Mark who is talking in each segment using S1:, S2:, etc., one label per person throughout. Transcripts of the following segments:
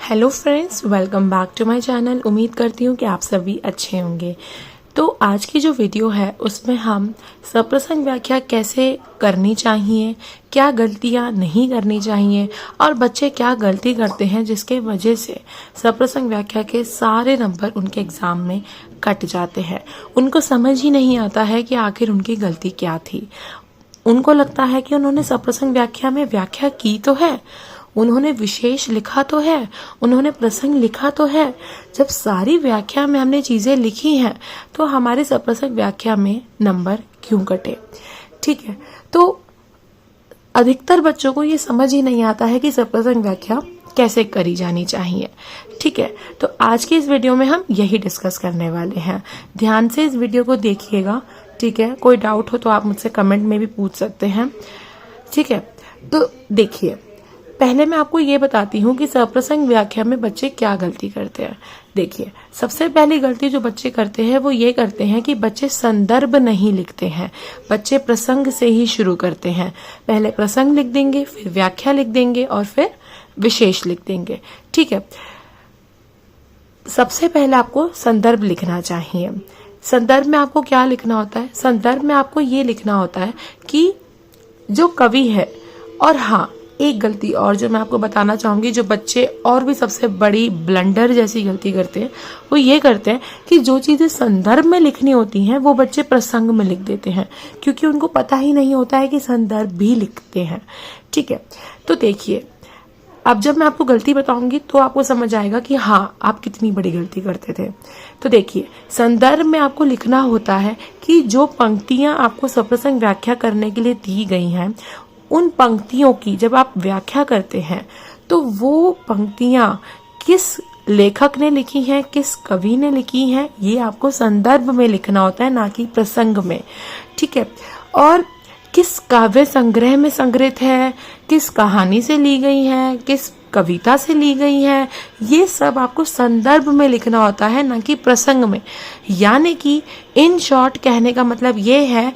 S1: Hello friends, welcome back to my channel. उम्मीद करती हूँ कि आप सभी अच्छे होंगे। तो आज की जो वीडियो है उसमें हम सप्रसंग व्याख्या कैसे करनी चाहिए, क्या गलतियाँ नहीं करनी चाहिए और बच्चे क्या गलती करते हैं जिसके वजह से सप्रसंग व्याख्या के सारे नंबर उनके एग्ज़ाम में कट जाते हैं। उनको समझ ही नहीं आता है कि आखिर उनकी गलती क्या थी। उनको लगता है कि उन्होंने सप्रसंग व्याख्या में व्याख्या की तो है, उन्होंने विशेष लिखा तो है, उन्होंने प्रसंग लिखा तो है। जब सारी व्याख्या में हमने चीजें लिखी हैं तो हमारे सप्रसंग व्याख्या में नंबर क्यों कटे। ठीक है, तो अधिकतर बच्चों को ये समझ ही नहीं आता है कि सप्रसंग व्याख्या कैसे करी जानी चाहिए। ठीक है, तो आज की इस वीडियो में हम यही डिस्कस करने वाले हैं। ध्यान से इस वीडियो को देखिएगा। ठीक है, कोई डाउट हो तो आप मुझसे कमेंट में भी पूछ सकते हैं। ठीक है, तो देखिए, पहले मैं आपको ये बताती हूँ कि सप्रसंग व्याख्या में बच्चे क्या गलती करते हैं। देखिए, सबसे पहली गलती जो बच्चे करते हैं वो ये करते हैं कि बच्चे संदर्भ नहीं लिखते हैं। बच्चे प्रसंग से ही शुरू करते हैं। पहले प्रसंग लिख देंगे, फिर व्याख्या लिख देंगे और फिर विशेष लिख देंगे। ठीक है, सबसे पहले आपको संदर्भ लिखना चाहिए। संदर्भ में आपको क्या लिखना होता है? संदर्भ में आपको ये लिखना होता है कि जो कवि है। और हाँ, एक गलती और जो मैं आपको बताना चाहूंगी, जो बच्चे और भी सबसे बड़ी ब्लंडर जैसी गलती करते हैं, वो ये करते हैं कि जो चीजें संदर्भ में लिखनी होती हैं वो बच्चे प्रसंग में लिख देते हैं, क्योंकि उनको पता ही नहीं होता है कि संदर्भ भी लिखते हैं। ठीक है, तो देखिए, अब जब मैं आपको गलती बताऊंगी तो आपको समझ आएगा कि हाँ, आप कितनी बड़ी गलती करते थे। तो देखिए, संदर्भ में आपको लिखना होता है कि जो पंक्तियां आपको सप्रसंग व्याख्या करने के लिए दी गई हैं, उन पंक्तियों की जब आप व्याख्या करते हैं तो वो पंक्तियां किस लेखक ने लिखी हैं, किस कवि ने लिखी हैं, ये आपको संदर्भ में लिखना होता है, ना कि प्रसंग में। ठीक है, और किस काव्य संग्रह में संग्रहित है, किस कहानी से ली गई है, किस कविता से ली गई है, ये सब आपको संदर्भ में लिखना होता है, ना कि प्रसंग में। यानी कि इन शॉर्ट कहने का मतलब ये है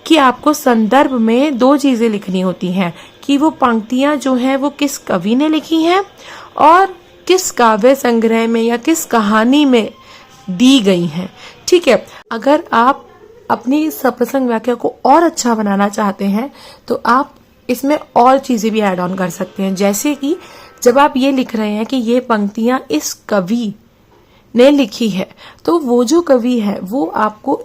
S1: कि आपको संदर्भ में दो चीजें लिखनी होती हैं कि वो पंक्तियां जो हैं वो किस कवि ने लिखी हैं और किस काव्य संग्रह में या किस कहानी में दी गई हैं। ठीक है, अगर आप अपनी सप्रसंग व्याख्या को और अच्छा बनाना चाहते हैं तो आप इसमें और चीजें भी ऐड ऑन कर सकते हैं। जैसे कि जब आप ये लिख रहे हैं कि ये पंक्तियां इस कवि ने लिखी है, तो वो जो कवि है वो आपको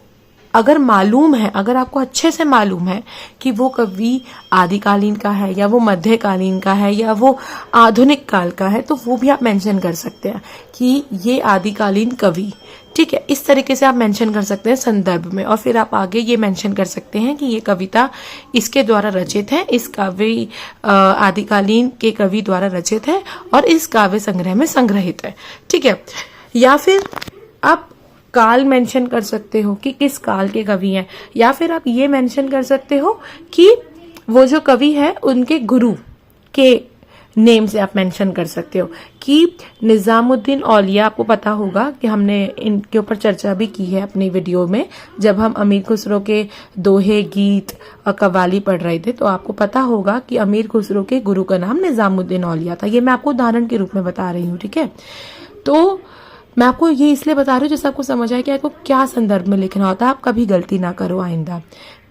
S1: अगर मालूम है, अगर आपको अच्छे से मालूम है कि वो कवि आदिकालीन का है या वो मध्यकालीन का है या वो आधुनिक काल का है, तो वो भी आप मेंशन कर सकते हैं कि ये आदिकालीन कवि। ठीक है, इस तरीके से आप मेंशन कर सकते हैं संदर्भ में। और फिर आप आगे ये मेंशन कर सकते हैं कि ये कविता इसके द्वारा रचित है, इस काव्य आदिकालीन के कवि द्वारा रचित है और इस काव्य संग्रह में संग्रहित है। ठीक है, या फिर आप काल मेंशन कर सकते हो कि किस काल के कवि हैं, या फिर आप ये मेंशन कर सकते हो कि वो जो कवि है उनके गुरु के नेम से आप मेंशन कर सकते हो कि निजामुद्दीन औलिया। आपको पता होगा कि हमने इनके ऊपर चर्चा भी की है अपनी वीडियो में, जब हम अमीर खुसरो के दोहे, गीत और कव्वाली पढ़ रहे थे, तो आपको पता होगा कि अमीर खुसरो के गुरु का नाम निजामुद्दीन औलिया था। ये मैं आपको उदाहरण के रूप में बता रही हूँ। ठीक है, तो मैं आपको ये इसलिए बता रही हूँ जिससे आपको समझ आए कि आपको क्या संदर्भ में लिखना होता है, आप कभी गलती ना करो आइंदा।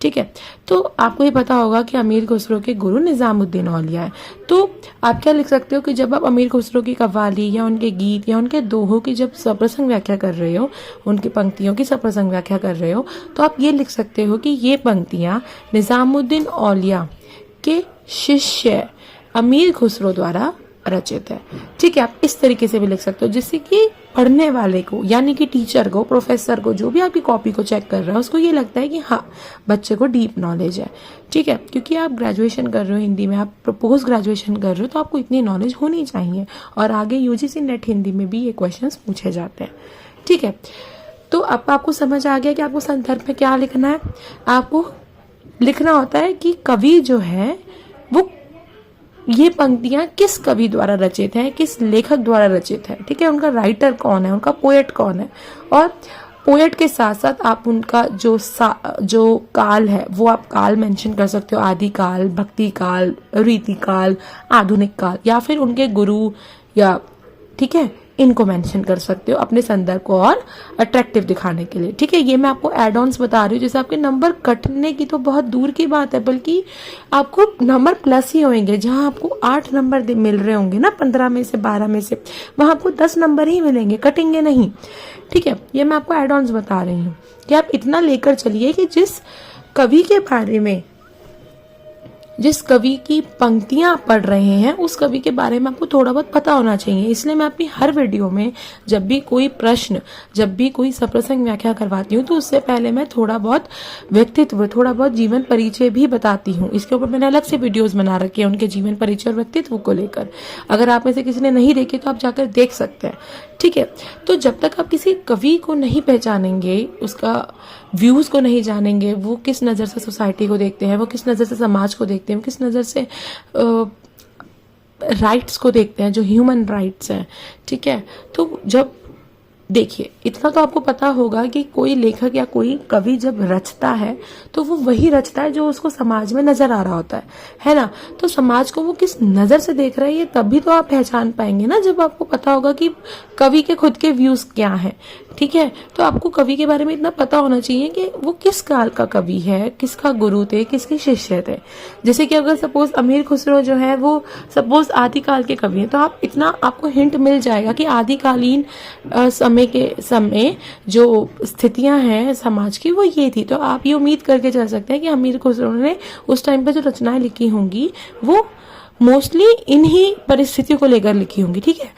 S1: ठीक है, तो आपको ये पता होगा कि अमीर खुसरो के गुरु निजामुद्दीन औलिया है। तो आप क्या लिख सकते हो कि जब आप अमीर खुसरो की कव्वाली या उनके गीत या उनके दोहों की जब सप्रसंग व्याख्या कर रहे हो, उनकी पंक्तियों की सप्रसंग व्याख्या कर रहे हो, तो आप ये लिख सकते हो कि ये पंक्तियां निजामुद्दीन औलिया के शिष्य अमीर खुसरो द्वारा रचित है। ठीक है, आप इस तरीके से भी लिख सकते हो जिससे कि पढ़ने वाले को, यानी कि टीचर को, प्रोफेसर को, जो भी आपकी कॉपी को चेक कर रहा है, उसको ये लगता है कि हाँ, बच्चे को डीप नॉलेज है। ठीक है, क्योंकि आप ग्रेजुएशन कर रहे हो हिंदी में, आप पोस्ट ग्रेजुएशन कर रहे हो, तो आपको इतनी नॉलेज होनी चाहिए। और आगे यूजीसी नेट हिंदी में भी ये क्वेश्चंस पूछे जाते हैं। ठीक है, तो अब आपको समझ आ गया कि आपको संदर्भ में क्या लिखना है। आपको लिखना होता है कि कवि जो है वो, ये पंक्तियां किस कवि द्वारा रचित हैं, किस लेखक द्वारा रचित है। ठीक है, उनका राइटर कौन है, उनका पोएट कौन है। और पोएट के साथ साथ आप उनका जो काल है वो आप काल मेंशन कर सकते हो, आदि काल, भक्ति काल, रीति काल, आधुनिक काल, या फिर उनके गुरु या ठीक है, इनको मेंशन कर सकते हो अपने संदर्भ को और अट्रैक्टिव दिखाने के लिए। ठीक है, ये मैं आपको एड ऑन्स बता रही हूँ। जैसे आपके नंबर कटने की तो बहुत दूर की बात है, बल्कि आपको नंबर प्लस ही होंगे। जहां आपको 8 नंबर मिल रहे होंगे ना 15 में से 12 में से, वहां आपको 10 नंबर ही मिलेंगे, कटेंगे नहीं। ठीक है, ये मैं आपको एड ऑन्स बता रही हूँ कि आप इतना लेकर चलिए कि जिस कवि के बारे में, जिस कवि की पंक्तियां पढ़ रहे हैं उस कवि के बारे में आपको थोड़ा बहुत पता होना चाहिए। इसलिए मैं अपनी हर वीडियो में जब भी कोई प्रश्न, जब भी कोई सप्रसंग व्याख्या करवाती हूँ तो उससे पहले मैं थोड़ा बहुत व्यक्तित्व, थोड़ा बहुत जीवन परिचय भी बताती हूँ। इसके ऊपर मैंने अलग से वीडियोस बना रखे हैं उनके जीवन परिचय और व्यक्तित्व को लेकर। अगर आप में से किसी ने नहीं देखे तो आप जाकर देख सकते हैं। ठीक है, तो जब तक आप किसी कवि को नहीं पहचानेंगे, उसका व्यूज को नहीं जानेंगे, वो किस नजर से सोसाइटी को देखते हैं, वो किस नजर से समाज को देखते हैं, वो किस नजर से राइट्स को देखते हैं, जो ह्यूमन राइट्स हैं। ठीक है, तो जब देखिए, इतना तो आपको पता होगा कि कोई लेखक या कोई कवि जब रचता है तो वो वही रचता है जो उसको समाज में नजर आ रहा होता है ना। तो समाज को वो किस नजर से देख रहा है ये तभी तो आप पहचान पाएंगे ना, जब आपको पता होगा कि कवि के खुद के व्यूज क्या हैं। ठीक है, तो आपको कवि के बारे में इतना पता होना चाहिए कि वो किस काल का कवि है, किसका गुरु थे, किसके शिष्य थे। जैसे कि अगर सपोज अमीर खुसरो जो है वो सपोज आदिकाल के कवि हैं, तो आप इतना आपको हिंट मिल जाएगा कि आदिकालीन समय जो स्थितियां हैं समाज की वो ये थी। तो आप ये उम्मीद करके चल सकते हैं कि अमीर खुसरो ने उस टाइम पे जो रचनाएं लिखी होंगी वो मोस्टली इन्हीं परिस्थितियों को लेकर लिखी होंगी। ठीक है,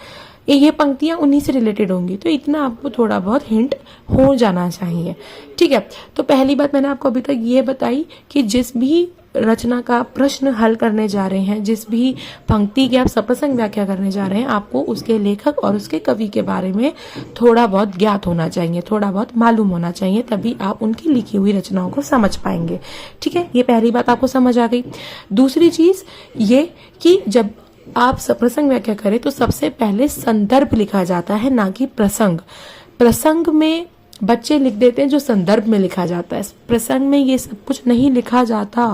S1: ये पंक्तियां उन्हीं से रिलेटेड होंगी। तो इतना आपको थोड़ा बहुत हिंट हो जाना चाहिए। ठीक है, तो पहली बात मैंने आपको अभी तक ये बताई कि जिस भी रचना का प्रश्न हल करने जा रहे हैं, जिस भी पंक्ति की आप सप्रसंग व्याख्या करने जा रहे हैं, आपको उसके लेखक और उसके कवि के बारे में थोड़ा बहुत ज्ञात होना चाहिए, थोड़ा बहुत मालूम होना चाहिए, तभी आप उनकी लिखी हुई रचनाओं को समझ पाएंगे। ठीक है, ये पहली बात आपको समझ आ गई। दूसरी चीज ये कि जब आप सप्रसंग व्याख्या करें तो सबसे पहले संदर्भ लिखा जाता है, ना कि प्रसंग। प्रसंग में बच्चे लिख देते हैं जो संदर्भ में लिखा जाता है, प्रसंग में ये सब कुछ नहीं लिखा जाता।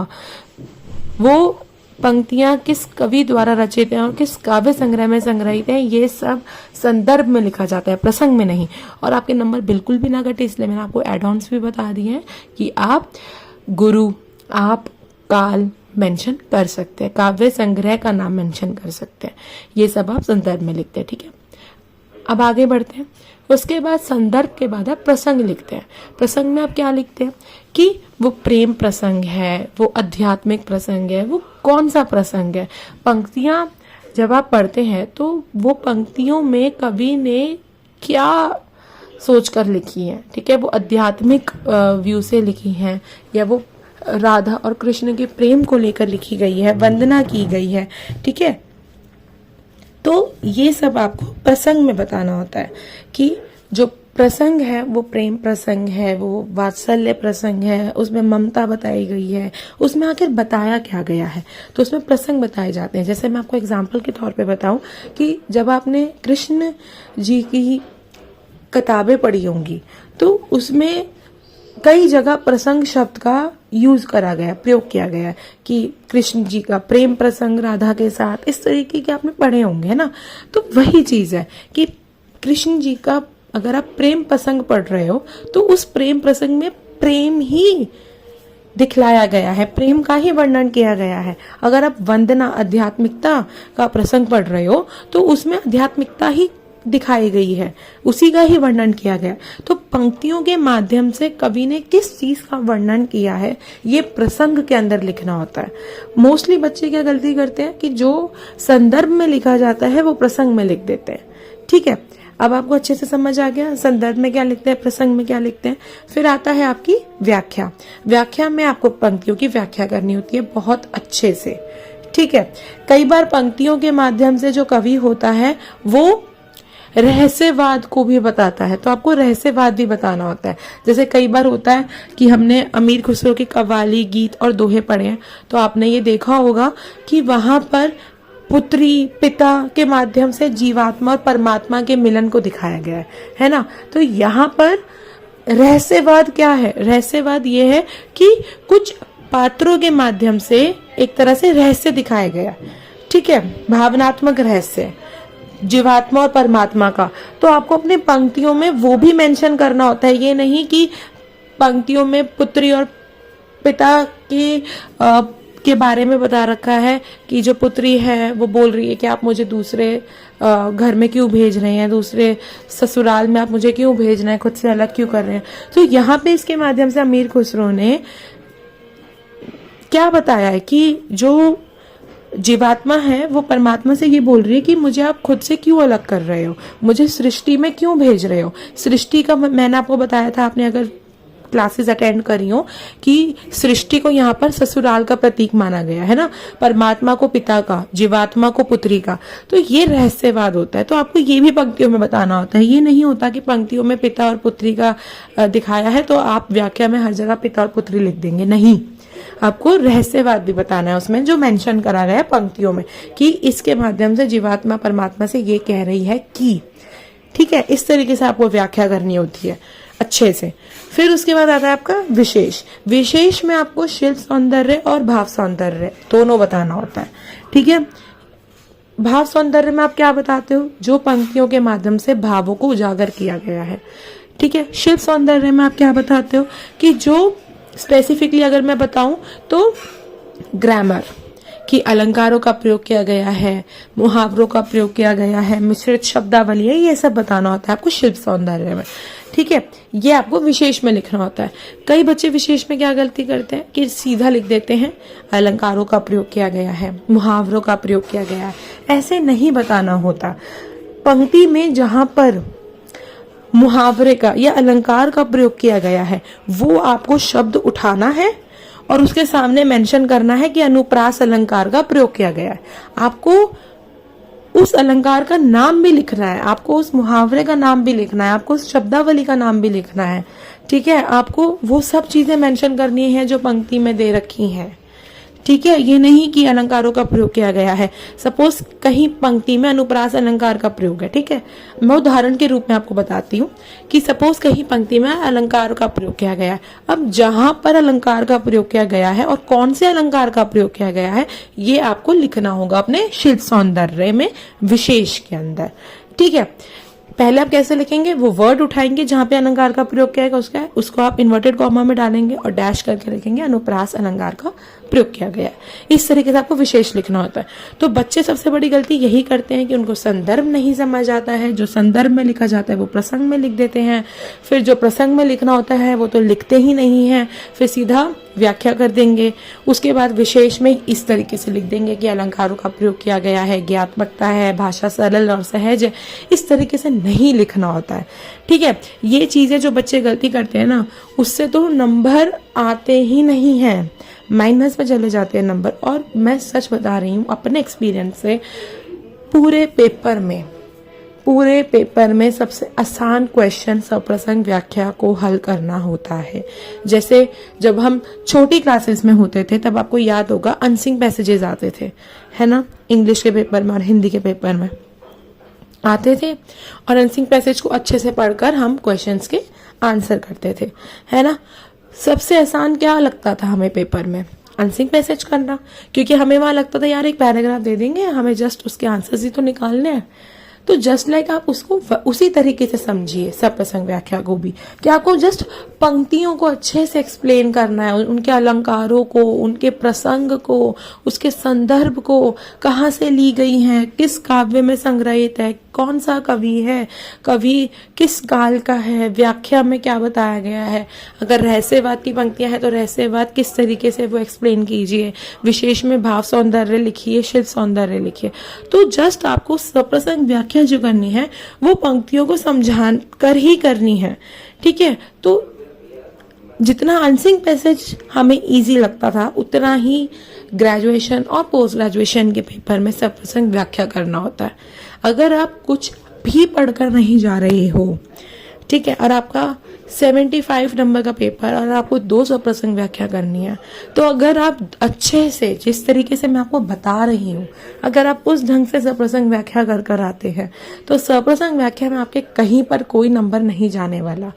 S1: वो पंक्तियां किस कवि द्वारा रचित हैं और किस काव्य संग्रह में संग्रहित हैं, ये सब संदर्भ में लिखा जाता है, प्रसंग में नहीं। और आपके नंबर बिल्कुल भी ना घटे, इसलिए मैंने आपको एड ऑन्स भी बता दिए हैं कि आप गुरु, आप काल मेंशन कर सकते हैं, काव्य संग्रह का नाम मेंशन कर सकते हैं, ये सब आप संदर्भ में लिखते हैं। ठीक है, अब आगे बढ़ते हैं। उसके बाद संदर्भ के बाद आप प्रसंग लिखते हैं। प्रसंग में आप क्या लिखते हैं कि वो प्रेम प्रसंग है, वो आध्यात्मिक प्रसंग है, वो कौन सा प्रसंग है। पंक्तियां जब आप पढ़ते हैं तो वो पंक्तियों में कवि ने क्या सोचकर लिखी है। ठीक है, वो आध्यात्मिक व्यू से लिखी है या वो राधा और कृष्ण के प्रेम को लेकर लिखी गई है, वंदना की गई है। ठीक है, तो ये सब आपको प्रसंग में बताना होता है कि जो प्रसंग है वो प्रेम प्रसंग है, वो वात्सल्य प्रसंग है, उसमें ममता बताई गई है, उसमें आखिर बताया क्या गया है, तो उसमें प्रसंग बताए जाते हैं। जैसे मैं आपको एग्जाम्पल के तौर पे बताऊं कि जब आपने कृष्ण जी की किताबें पढ़ी होंगी तो उसमें कई जगह प्रसंग शब्द का यूज करा गया, प्रयोग किया गया कि कृष्ण जी का प्रेम प्रसंग राधा के साथ, इस तरीके के आपने पढ़े होंगे, है ना। तो वही चीज है कि कृष्ण जी का अगर आप प्रेम प्रसंग पढ़ रहे हो तो उस प्रेम प्रसंग में प्रेम ही दिखलाया गया है, प्रेम का ही वर्णन किया गया है। अगर आप वंदना, आध्यात्मिकता का प्रसंग पढ़ रहे हो तो उसमें आध्यात्मिकता ही दिखाई गई है, उसी का ही वर्णन किया गया। तो पंक्तियों के माध्यम से कवि ने किस चीज का वर्णन किया है ये प्रसंग के अंदर लिखना होता है। मोस्टली बच्चे क्या गलती करते हैं कि जो संदर्भ में लिखा जाता है वो प्रसंग में लिख देते हैं। ठीक है, अब आपको अच्छे से समझ आ गया संदर्भ में क्या लिखते हैं, प्रसंग में क्या लिखते हैं। फिर आता है आपकी व्याख्या। व्याख्या में आपको पंक्तियों की व्याख्या करनी होती है बहुत अच्छे से। ठीक है, कई बार पंक्तियों के माध्यम से जो कवि होता है वो रहस्यवाद को भी बताता है, तो आपको रहस्यवाद भी बताना होता है। जैसे कई बार होता है कि हमने अमीर खुसरो के कव्वाली, गीत और दोहे पढ़े हैं, तो आपने ये देखा होगा कि वहां पर पुत्री पिता के माध्यम से जीवात्मा और परमात्मा के मिलन को दिखाया गया है ना। तो यहाँ पर रहस्यवाद क्या है, रहस्यवाद ये है कि कुछ पात्रों के माध्यम से एक तरह से रहस्य दिखाया गया। ठीक है, भावनात्मक रहस्य। जीवात्मा और परमात्मा का, तो आपको अपने पंक्तियों में वो भी मेंशन करना होता है। ये नहीं कि पंक्तियों में पुत्री और पिता के बारे में बता रखा है कि जो पुत्री है वो बोल रही है कि आप मुझे दूसरे घर में क्यों भेज रहे हैं, दूसरे ससुराल में आप मुझे क्यों भेज रहे हैं, खुद से अलग क्यों कर रहे हैं। तो यहाँ पे इसके माध्यम से अमीर खुसरो ने क्या बताया है कि जो जीवात्मा है वो परमात्मा से ये बोल रही है कि मुझे आप खुद से क्यों अलग कर रहे हो, मुझे सृष्टि में क्यों भेज रहे हो। सृष्टि का मैंने आपको बताया था, आपने अगर क्लासेस अटेंड करी हो, कि सृष्टि को यहाँ पर ससुराल का प्रतीक माना गया है ना, परमात्मा को पिता का, जीवात्मा को पुत्री का। तो ये रहस्यवाद होता है, तो आपको ये भी पंक्तियों में बताना होता है। ये नहीं होता कि पंक्तियों में पिता और पुत्री का दिखाया है तो आप व्याख्या में हर जगह पिता और पुत्री लिख देंगे, नहीं, आपको रहस्यवाद भी बताना है उसमें, जो मेंशन करा गया है पंक्तियों में कि इसके माध्यम से जीवात्मा परमात्मा से ये कह रही है कि, ठीक है, इस तरीके से आपको व्याख्या करनी होती है अच्छे से। फिर उसके बाद आता है आपका विशेष। विशेष में आपको शिल्प सौंदर्य और भाव सौंदर्य दोनों बताना होता है, ठीक है। भाव सौंदर्य में आप क्या बताते हो, जो पंक्तियों के माध्यम से भावों को उजागर किया गया है, ठीक है। शिल्प सौंदर्य में आप क्या बताते हो कि जो स्पेसिफिकली अगर मैं बताऊं तो ग्रामर कि अलंकारों का प्रयोग किया गया है, मुहावरों का प्रयोग किया गया है, मिश्रित शब्दावली है, ये सब बताना होता है आपको शिल्प सौंदर्य में, ठीक है। ये आपको विशेष में लिखना होता है। कई बच्चे विशेष में क्या गलती करते हैं कि सीधा लिख देते हैं अलंकारों का प्रयोग किया गया है, मुहावरों का प्रयोग किया गया है। ऐसे नहीं बताना होता। पंक्ति में जहां पर मुहावरे का या अलंकार का प्रयोग किया गया है वो आपको शब्द उठाना है और उसके सामने मेंशन करना है कि अनुप्रास अलंकार का प्रयोग किया गया है। आपको उस अलंकार का नाम भी लिखना है, आपको उस मुहावरे का नाम भी लिखना है, आपको उस शब्दावली का नाम भी लिखना है, ठीक है। आपको वो सब चीजें मेंशन करनी है जो पंक्ति में दे रखी हैं, ठीक है। ये नहीं कि अलंकारों का प्रयोग किया गया है। सपोज कहीं पंक्ति में अनुप्रास अलंकार का प्रयोग है, ठीक है। मैं उदाहरण के रूप में आपको बताती हूँ कि सपोज कहीं पंक्ति में अलंकार का प्रयोग किया गया है। अब जहां पर अलंकार का प्रयोग किया गया है और कौन से अलंकार का प्रयोग किया गया है ये आपको लिखना होगा अपने शिल्प सौंदर्य में विशेष के अंदर, ठीक है। पहले आप कैसे लिखेंगे, वो वर्ड उठाएंगे जहां पे अलंकार का प्रयोग किया गया उसको आप इन्वर्टेड कॉमा में डालेंगे और डैश करके लिखेंगे अनुप्रास अलंकार का प्रयोग किया गया है। इस तरीके से आपको विशेष लिखना होता है। तो बच्चे सबसे बड़ी गलती यही करते हैं कि उनको संदर्भ नहीं समझ आता है। जो संदर्भ में लिखा जाता है वो प्रसंग में लिख देते हैं, फिर जो प्रसंग में लिखना होता है वो तो लिखते ही नहीं है, फिर सीधा व्याख्या कर देंगे। उसके बाद विशेष में इस तरीके से लिख देंगे कि अलंकारों का प्रयोग किया गया है, ज्ञात्मकता है, भाषा सरल और सहज है। इस तरीके से नहीं लिखना होता है, ठीक है। ये चीजें जो बच्चे गलती करते हैं ना उससे तो नंबर आते ही नहीं है, माइनस में चले जाते हैं नंबर। और मैं सच बता रही हूँ अपने एक्सपीरियंस से, पूरे पेपर में सबसे आसान क्वेश्चन सप्रसंग व्याख्या को हल करना होता है। जैसे जब हम छोटी क्लासेस में होते थे तब आपको याद होगा अनसिंग पैसेजेस आते थे, है ना, इंग्लिश के पेपर में और हिंदी के पेपर में आते थे और अनसिंग पैसेज को अच्छे से पढ़कर हम क्वेश्चंस के आंसर करते थे, है ना। सबसे आसान क्या लगता था हमें पेपर में, अनसिंग पैसेज करना, क्योंकि हमें वहां लगता था यार एक पैराग्राफ दे देंगे हमें, जस्ट उसके आंसर्स ही तो निकालने हैं। तो जस्ट लाइक आप उसको उसी तरीके से समझिए सप्रसंग व्याख्या को भी, कि आपको जस्ट पंक्तियों को अच्छे से एक्सप्लेन करना है, उनके अलंकारों को, उनके प्रसंग को, उसके संदर्भ को, कहाँ से ली गई हैं, किस काव्य में संग्रहित है, कौन सा कवि है, कवि किस काल का है, व्याख्या में क्या बताया गया है। अगर रहस्यवाद की पंक्तियां हैं तो रहस्यवाद किस तरीके से वो एक्सप्लेन कीजिए, विशेष में भाव सौंदर्य लिखिए, शिल्प सौंदर्य लिखिए। तो जस्ट आपको सप्रसंग व्याख्या जो करनी है वो पंक्तियों को समझा कर ही करनी है, ठीक है। तो जितना अनसिंग पैसेज हमें इजी लगता था उतना ही ग्रेजुएशन और पोस्ट ग्रेजुएशन के पेपर में सप्रसंग व्याख्या करना होता है। अगर आप कुछ भी पढ़कर नहीं जा रहे हो, ठीक है, और आपका 75 नंबर का पेपर और आपको 2 सप्रसंग व्याख्या करनी है, तो अगर आप अच्छे से जिस तरीके से मैं आपको बता रही हूँ अगर आप उस ढंग से सप्रसंग व्याख्या कर आते हैं तो सप्रसंग व्याख्या में आपके कहीं पर कोई नंबर नहीं जाने वाला,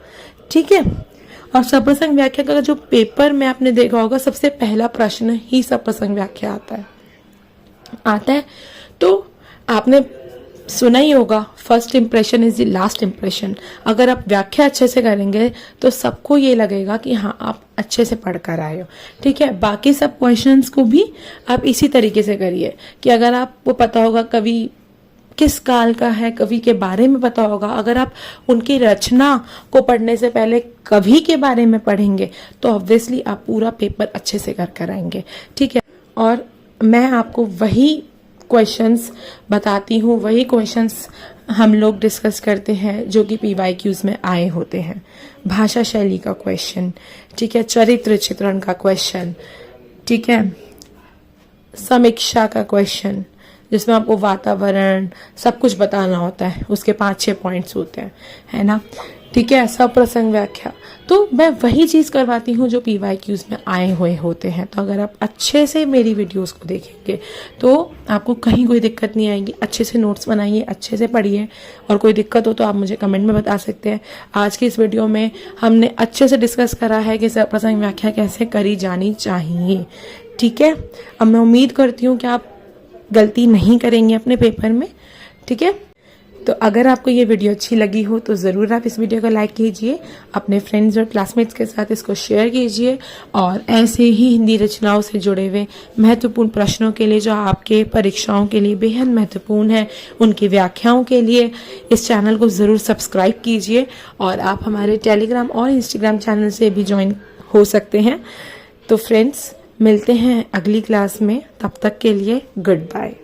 S1: ठीक है। और सप्रसंग व्याख्या का जो पेपर में आपने देखा होगा सबसे पहला प्रश्न ही सप्रसंग व्याख्या आता है। तो आपने सुना ही होगा, first impression is the last impression. अगर आप व्याख्या अच्छे से करेंगे तो सबको ये लगेगा कि हाँ आप अच्छे से पढ़ कर आए हो। ठीक है, बाकी सब क्वेश्चंस को भी आप इसी तरीके से करिए कि अगर आपको पता होगा कवि किस काल का है, कवि के बारे में पता होगा, अगर आप उनकी रचना को पढ़ने से पहले कवि के बारे में पढ़ेंगे तो ऑब्वियसली आप पूरा पेपर अच्छे से कर आएंगे। ठीक है, और मैं आपको वही क्वेश्चंस बताती हूँ, वही क्वेश्चंस हम लोग डिस्कस करते हैं जो कि PYQs में आए होते हैं। भाषा शैली का क्वेश्चन, ठीक है, चरित्र चित्रण का क्वेश्चन, ठीक है, समीक्षा का क्वेश्चन जिसमें आपको वातावरण सब कुछ बताना होता है, उसके 5-6 पॉइंट्स होते हैं, है ना। ठीक है, सप्रसंग व्याख्या, तो मैं वही चीज करवाती हूँ जो PYQs में आए हुए होते हैं। तो अगर आप अच्छे से मेरी वीडियोस को देखेंगे तो आपको कहीं कोई दिक्कत नहीं आएगी। अच्छे से नोट्स बनाइए, अच्छे से पढ़िए, और कोई दिक्कत हो तो आप मुझे कमेंट में बता सकते हैं। आज की इस वीडियो में हमने अच्छे से डिस्कस करा है कि सप्रसंग व्याख्या कैसे करी जानी चाहिए। ठीक है, अब मैं उम्मीद करती हूँ कि आप गलती नहीं करेंगे अपने पेपर में। ठीक है, तो अगर आपको ये वीडियो अच्छी लगी हो तो ज़रूर आप इस वीडियो को लाइक कीजिए, अपने फ्रेंड्स और क्लासमेट्स के साथ इसको शेयर कीजिए, और ऐसे ही हिंदी रचनाओं से जुड़े हुए महत्वपूर्ण प्रश्नों के लिए जो आपके परीक्षाओं के लिए बेहद महत्वपूर्ण है, उनकी व्याख्याओं के लिए इस चैनल को ज़रूर सब्सक्राइब कीजिए। और आप हमारे टेलीग्राम और इंस्टाग्राम चैनल से भी ज्वाइन हो सकते हैं। तो फ्रेंड्स, मिलते हैं अगली क्लास में, तब तक के लिए गुड बाय।